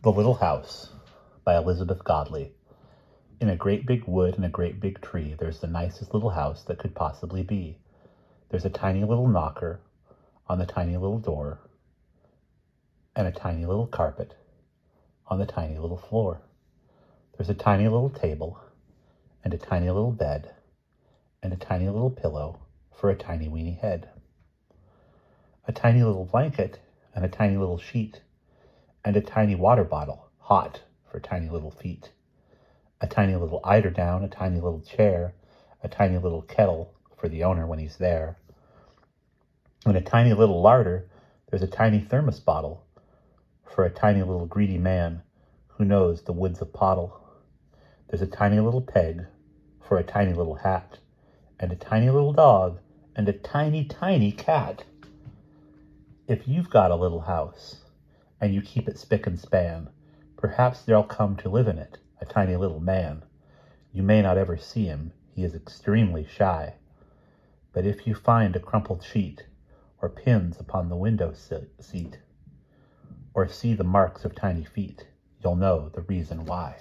The Little House by Elizabeth Godley. In a great big wood and a great big tree, there's the nicest little house that could possibly be. There's a tiny little knocker on the tiny little door, and a tiny little carpet on the tiny little floor. There's a tiny little table, and a tiny little bed, and a tiny little pillow for a tiny weeny head. A tiny little blanket, and a tiny little sheet, and a tiny water bottle, hot for tiny little feet. A tiny little eiderdown, a tiny little chair, a tiny little kettle for the owner when he's there. In a tiny little larder, there's a tiny thermos bottle for a tiny little greedy man who knows the woods of pottle. There's a tiny little peg for a tiny little hat, and a tiny little dog, and a tiny, tiny cat. If you've got a little house, and you keep it spick and span, perhaps there'll come to live in it a tiny little man. You may not ever see him, he is extremely shy. But if you find a crumpled sheet, or pins upon the window seat, or see the marks of tiny feet, you'll know the reason why.